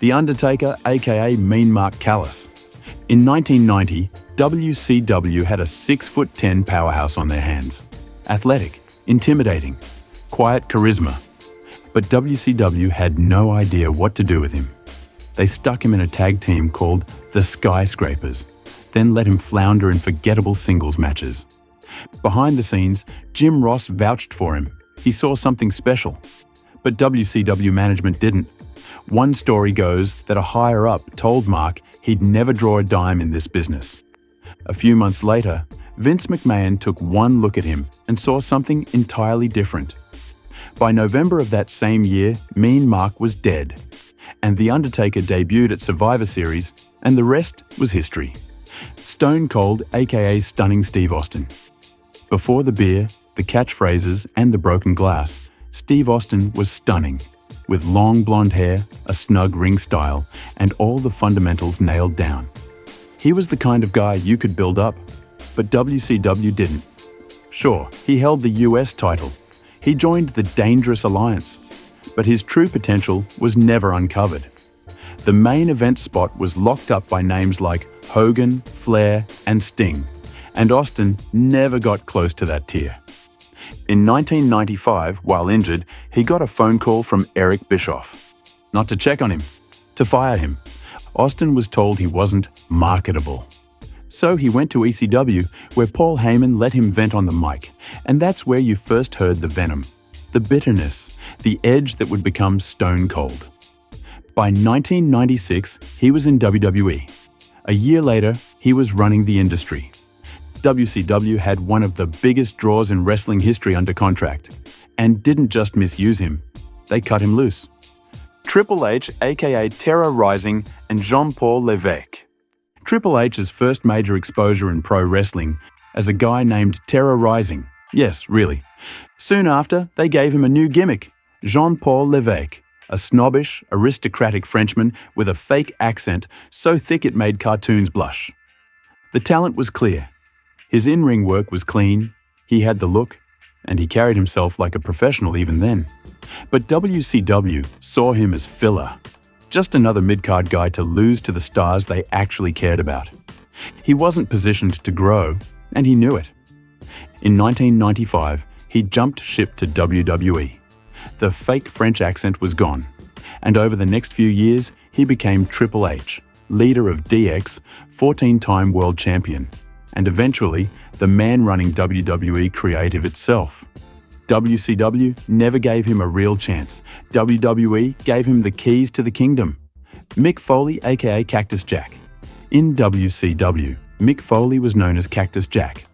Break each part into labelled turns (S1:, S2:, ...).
S1: The Undertaker, aka Mean Mark Callous. In 1990, WCW had a 6'10" powerhouse on their hands. Athletic, intimidating, quiet charisma. But WCW had no idea what to do with him. They stuck him in a tag team called the Skyscrapers, then let him flounder in forgettable singles matches. Behind the scenes, Jim Ross vouched for him. He saw something special. But WCW management didn't. One story goes that a higher-up told Mark he'd never draw a dime in this business. A few months later, Vince McMahon took one look at him and saw something entirely different. By November of that same year, Mean Mark was dead, and The Undertaker debuted at Survivor Series, and the rest was history. Stone Cold, aka Stunning Steve Austin. Before the beer, the catchphrases, and the broken glass, Steve Austin was stunning, with long blonde hair, a snug ring style, and all the fundamentals nailed down. He was the kind of guy you could build up, but WCW didn't. Sure, he held the US title. He joined the Dangerous Alliance, but his true potential was never uncovered. The main event spot was locked up by names like Hogan, Flair, and Sting, and Austin never got close to that tier. In 1995, while injured, he got a phone call from Eric Bischoff. Not to check on him, to fire him. Austin was told he wasn't marketable. So he went to ECW, where Paul Heyman let him vent on the mic, and that's where you first heard the venom, the bitterness, the edge that would become Stone Cold. By 1996, he was in WWE. A year later, he was running the industry. WCW had one of the biggest draws in wrestling history under contract, and didn't just misuse him, they cut him loose. Triple H, aka Terra Ryzing, and Paul Levesque. Triple H's first major exposure in pro wrestling as a guy named Terra Ryzing. Yes, really. Soon after, they gave him a new gimmick, Paul Levesque, a snobbish, aristocratic Frenchman with a fake accent so thick it made cartoons blush. The talent was clear. His in-ring work was clean, he had the look, and he carried himself like a professional even then. But WCW saw him as filler, just another mid-card guy to lose to the stars they actually cared about. He wasn't positioned to grow, and he knew it. In 1995, he jumped ship to WWE. The fake French accent was gone, and over the next few years, he became Triple H, leader of DX, 14-time world champion, and eventually the man running WWE creative itself. WCW never gave him a real chance. WWE gave him the keys to the kingdom. Mick Foley, aka Cactus Jack. In WCW, Mick Foley was known as Cactus Jack,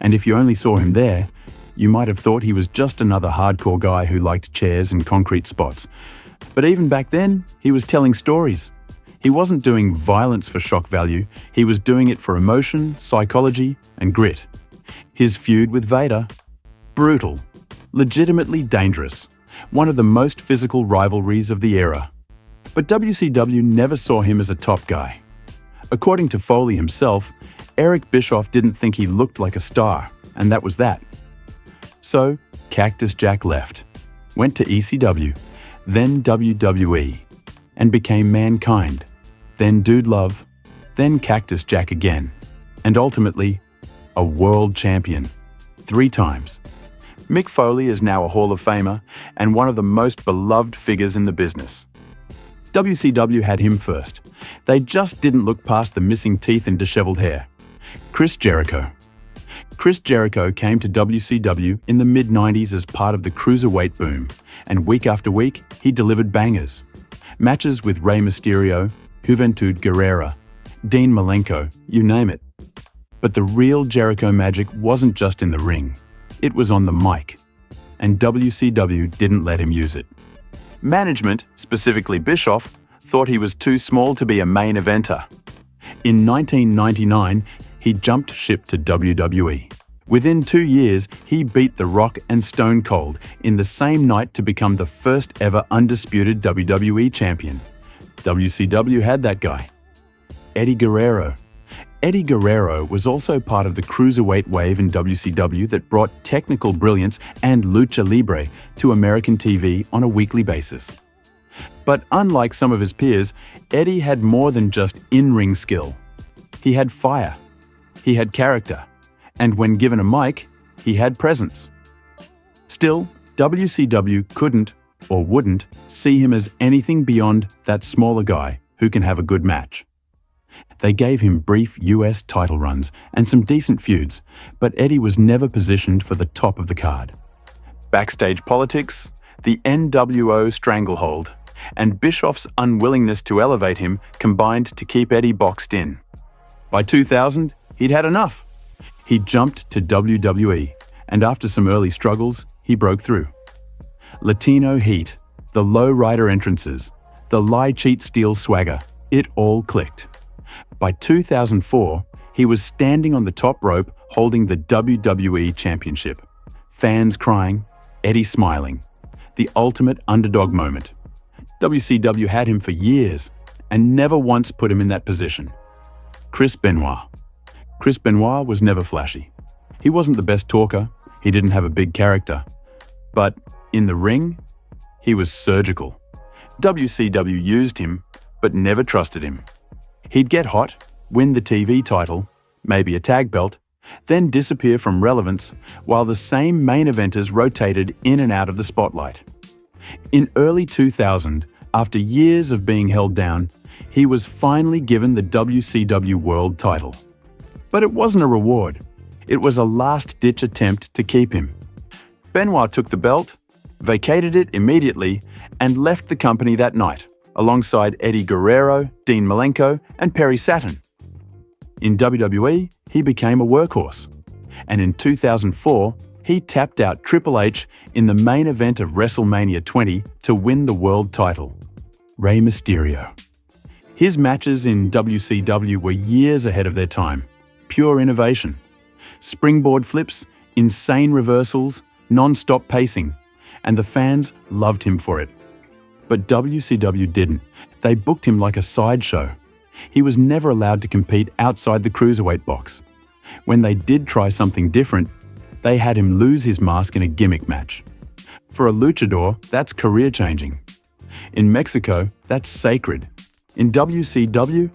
S1: and if you only saw him there, you might have thought he was just another hardcore guy who liked chairs and concrete spots. But even back then, he was telling stories. He wasn't doing violence for shock value, he was doing it for emotion, psychology, and grit. His feud with Vader? Brutal. Legitimately dangerous. One of the most physical rivalries of the era. But WCW never saw him as a top guy. According to Foley himself, Eric Bischoff didn't think he looked like a star, and that was that. So, Cactus Jack left, went to ECW, then WWE, and became Mankind, then Dude Love, then Cactus Jack again, and ultimately, a world champion, 3 times. Mick Foley is now a Hall of Famer and one of the most beloved figures in the business. WCW had him first. They just didn't look past the missing teeth and disheveled hair. Chris Jericho. Chris Jericho came to WCW in the mid-90s as part of the cruiserweight boom, and week after week, he delivered bangers. Matches with Rey Mysterio, Juventud Guerrero, Dean Malenko, you name it. But the real Jericho magic wasn't just in the ring. It was on the mic, and WCW didn't let him use it. Management, specifically Bischoff, thought he was too small to be a main eventer. In 1999, he jumped ship to WWE. Within 2 years, he beat The Rock and Stone Cold in the same night to become the first ever undisputed WWE champion. WCW had that guy. Eddie Guerrero. Eddie Guerrero was also part of the cruiserweight wave in WCW that brought technical brilliance and lucha libre to American TV on a weekly basis. But unlike some of his peers, Eddie had more than just in-ring skill. He had fire, he had character, and when given a mic, he had presence. Still, WCW couldn't or wouldn't see him as anything beyond that smaller guy who can have a good match. They gave him brief US title runs and some decent feuds, but Eddie was never positioned for the top of the card. Backstage politics, the NWO stranglehold, and Bischoff's unwillingness to elevate him combined to keep Eddie boxed in. By 2000, he'd had enough. He jumped to WWE, and after some early struggles, he broke through. Latino heat, the low-rider entrances, the lie-cheat-steal swagger, it all clicked. By 2004, he was standing on the top rope holding the WWE Championship. Fans crying, Eddie smiling. The ultimate underdog moment. WCW had him for years and never once put him in that position. Chris Benoit. Chris Benoit was never flashy. He wasn't the best talker, he didn't have a big character. But in the ring, he was surgical. WCW used him, but never trusted him. He'd get hot, win the TV title, maybe a tag belt, then disappear from relevance while the same main eventers rotated in and out of the spotlight. In early 2000, after years of being held down, he was finally given the WCW World title. But it wasn't a reward. It was a last-ditch attempt to keep him. Benoit took the belt, vacated it immediately, and left the company that night, alongside Eddie Guerrero, Dean Malenko, and Perry Saturn. In WWE, he became a workhorse. And in 2004, he tapped out Triple H in the main event of WrestleMania 20 to win the world title. Rey Mysterio. His matches in WCW were years ahead of their time. Pure innovation. Springboard flips, insane reversals, non-stop pacing. And the fans loved him for it. But WCW didn't. They booked him like a sideshow. He was never allowed to compete outside the cruiserweight box. When they did try something different, they had him lose his mask in a gimmick match. For a luchador, that's career-changing. In Mexico, that's sacred. In WCW,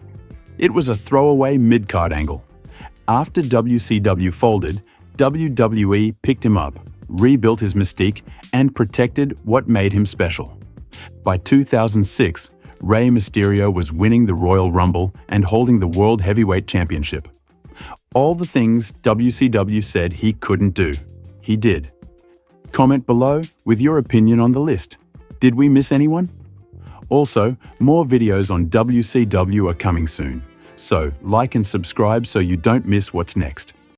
S1: it was a throwaway mid-card angle. After WCW folded, WWE picked him up, rebuilt his mystique, and protected what made him special. By 2006, Rey Mysterio was winning the Royal Rumble and holding the World Heavyweight Championship. All the things WCW said he couldn't do, he did. Comment below with your opinion on the list. Did we miss anyone? Also, more videos on WCW are coming soon, so like and subscribe so you don't miss what's next.